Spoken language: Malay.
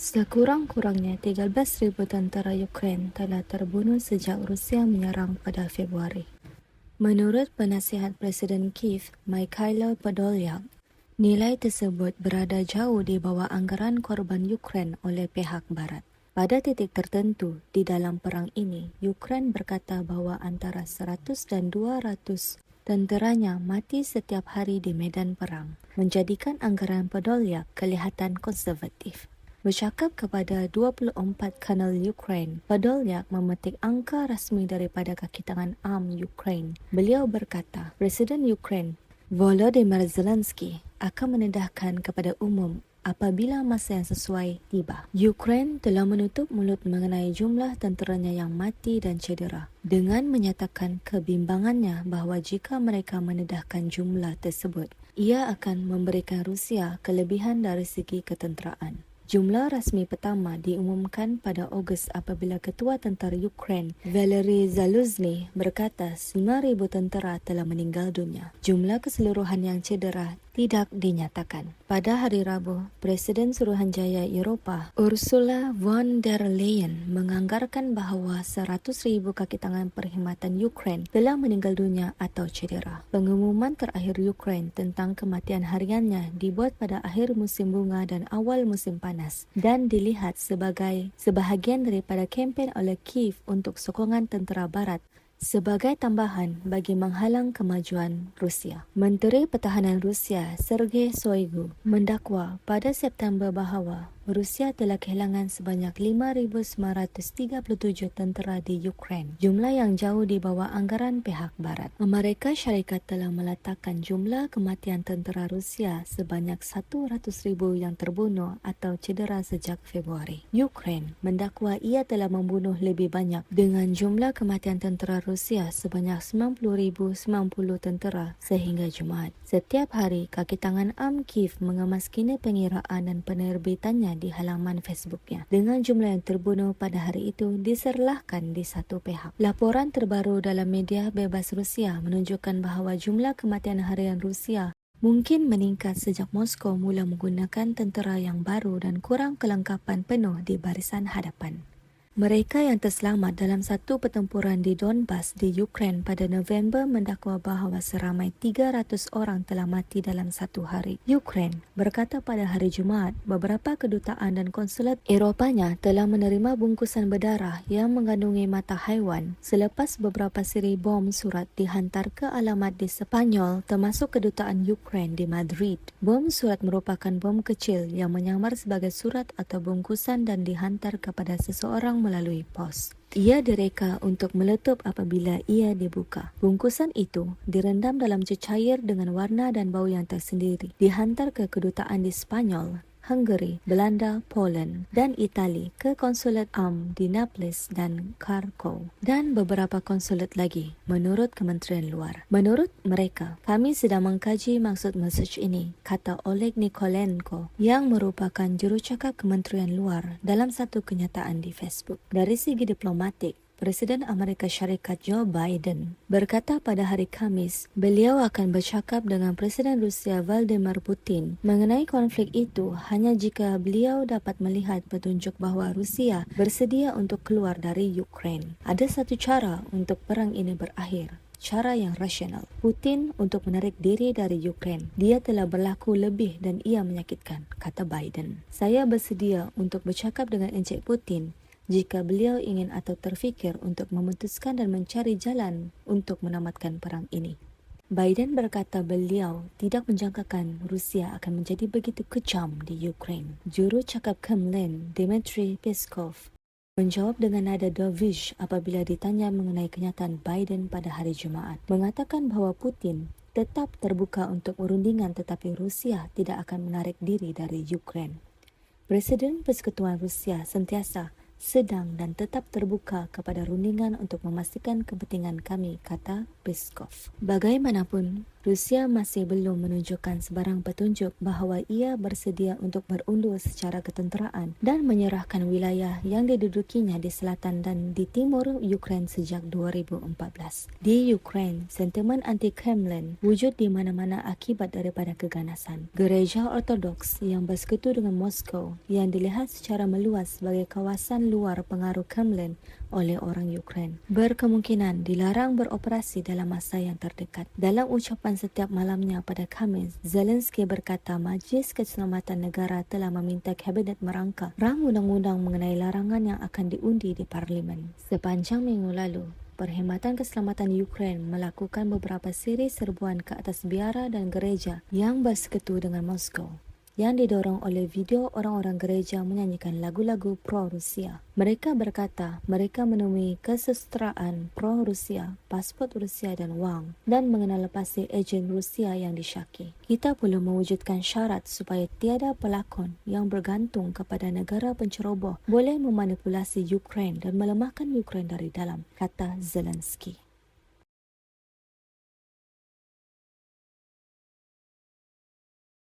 Sekurang-kurangnya 13,000 tentera Ukraine telah terbunuh sejak Rusia menyerang pada Februari. Menurut penasihat Presiden Kiev, Mikhailo Podolyak, nilai tersebut berada jauh di bawah anggaran korban Ukraine oleh pihak Barat. Pada titik tertentu di dalam perang ini, Ukraine berkata bahawa antara 100 dan 200 tenteranya mati setiap hari di medan perang, menjadikan anggaran Podolyak kelihatan konservatif. Bercakap kepada 24 Kanal Ukraine, Podolyak memetik angka rasmi daripada kaki tangan AM Ukraine. Beliau berkata, Presiden Ukraine Volodymyr Zelensky akan menedahkan kepada umum apabila masa yang sesuai tiba. Ukraine telah menutup mulut mengenai jumlah tenteranya yang mati dan cedera dengan menyatakan kebimbangannya bahawa jika mereka menedahkan jumlah tersebut, ia akan memberikan Rusia kelebihan dari segi ketenteraan. Jumlah rasmi pertama diumumkan pada Ogos apabila Ketua Tentera Ukraine Valery Zaluzhny berkata 5,000 tentera telah meninggal dunia. Jumlah keseluruhan yang cedera tidak dinyatakan. Pada hari Rabu, Presiden Suruhanjaya Eropah Ursula von der Leyen menganggarkan bahawa 100,000 kaki tangan perkhidmatan Ukraine telah meninggal dunia atau cedera. Pengumuman terakhir Ukraine tentang kematian hariannya dibuat pada akhir musim bunga dan awal musim panas dan dilihat sebagai sebahagian daripada kempen oleh Kiev untuk sokongan tentera Barat sebagai tambahan bagi menghalang kemajuan Rusia. Menteri Pertahanan Rusia Sergei Shoigu mendakwa pada September bahawa Rusia telah kehilangan sebanyak 5,937 tentera di Ukraine, jumlah yang jauh di bawah anggaran pihak Barat. Amerika Syarikat telah meletakkan jumlah kematian tentera Rusia sebanyak 100,000 yang terbunuh atau cedera sejak Februari. Ukraine mendakwa ia telah membunuh lebih banyak dengan jumlah kematian tentera Rusia sebanyak 90,090 tentera sehingga Jumaat. Setiap hari, kaki tangan AM Kiev mengemas kini pengiraan dan penerbitannya di halaman Facebooknya. Dengan jumlah yang terbunuh pada hari itu diserlahkan di satu pihak. Laporan terbaru dalam media bebas Rusia menunjukkan bahawa jumlah kematian harian Rusia mungkin meningkat sejak Moskow mula menggunakan tentera yang baru dan kurang kelengkapan penuh di barisan hadapan. Mereka yang terselamat dalam satu pertempuran di Donbas di Ukraine pada November mendakwa bahawa seramai 300 orang telah mati dalam satu hari. Ukraine berkata pada hari Jumaat beberapa kedutaan dan konsulat Eropanya telah menerima bungkusan berdarah yang mengandungi mata haiwan selepas beberapa siri bom surat dihantar ke alamat di Sepanyol termasuk kedutaan Ukraine di Madrid. Bom surat merupakan bom kecil yang menyamar sebagai surat atau bungkusan dan dihantar kepada seseorang melalui pos. Ia direka untuk meletup apabila ia dibuka. Bungkusan itu direndam dalam cecair dengan warna dan bau yang tersendiri. Dihantar ke kedutaan di Spanyol, Hungary, Belanda, Poland dan Itali ke konsulat AM di Naples dan Kharkov dan beberapa konsulat lagi menurut Kementerian Luar. Menurut mereka, kami sedang mengkaji maksud mesej ini, kata Oleg Nikolenko yang merupakan jurucakap Kementerian Luar dalam satu kenyataan di Facebook. Dari segi diplomatik, Presiden Amerika Syarikat Joe Biden berkata pada hari Khamis beliau akan bercakap dengan Presiden Rusia Vladimir Putin mengenai konflik itu hanya jika beliau dapat melihat petunjuk bahawa Rusia bersedia untuk keluar dari Ukraine. Ada satu cara untuk perang ini berakhir. Cara yang rasional. Putin untuk menarik diri dari Ukraine. Dia telah berlaku lebih dan ia menyakitkan, kata Biden. Saya bersedia untuk bercakap dengan Encik Putin jika beliau ingin atau terfikir untuk memutuskan dan mencari jalan untuk menamatkan perang ini. Biden berkata beliau tidak menjangkakan Rusia akan menjadi begitu kejam di Ukraine. Juru cakap Kremlin, Dmitry Peskov, menjawab dengan nada dovish apabila ditanya mengenai kenyataan Biden pada hari Jumaat. Mengatakan bahawa Putin tetap terbuka untuk perundingan tetapi Rusia tidak akan menarik diri dari Ukraine. Presiden Persekutuan Rusia sentiasa sedang dan tetap terbuka kepada rundingan untuk memastikan kepentingan kami, kata Peskov. Bagaimanapun, Rusia masih belum menunjukkan sebarang petunjuk bahawa ia bersedia untuk berundur secara ketenteraan dan menyerahkan wilayah yang didudukinya di selatan dan di timur Ukraine sejak 2014. Di Ukraine, sentimen anti-Kremlin wujud di mana-mana akibat daripada keganasan. Gereja Ortodoks yang bersekutu dengan Moskow yang dilihat secara meluas sebagai kawasan luar pengaruh Kremlin oleh orang Ukraine berkemungkinan dilarang beroperasi dalam masa yang terdekat. Dalam ucapan setiap malamnya pada Khamis, Zelensky berkata Majlis Keselamatan Negara telah meminta Kabinet merangka rang undang-undang mengenai larangan yang akan diundi di Parlimen. Sepanjang minggu lalu, Perkhidmatan Keselamatan Ukraine melakukan beberapa siri serbuan ke atas biara dan gereja yang bersekutu dengan Moskow, yang didorong oleh video orang-orang gereja menyanyikan lagu-lagu pro-Rusia. Mereka berkata mereka menemui kesetaraan pro-Rusia, pasport Rusia dan wang, dan mengenal lepasi ejen Rusia yang disyaki. Kita perlu mewujudkan syarat supaya tiada pelakon yang bergantung kepada negara penceroboh boleh memanipulasi Ukraine dan melemahkan Ukraine dari dalam, kata Zelensky.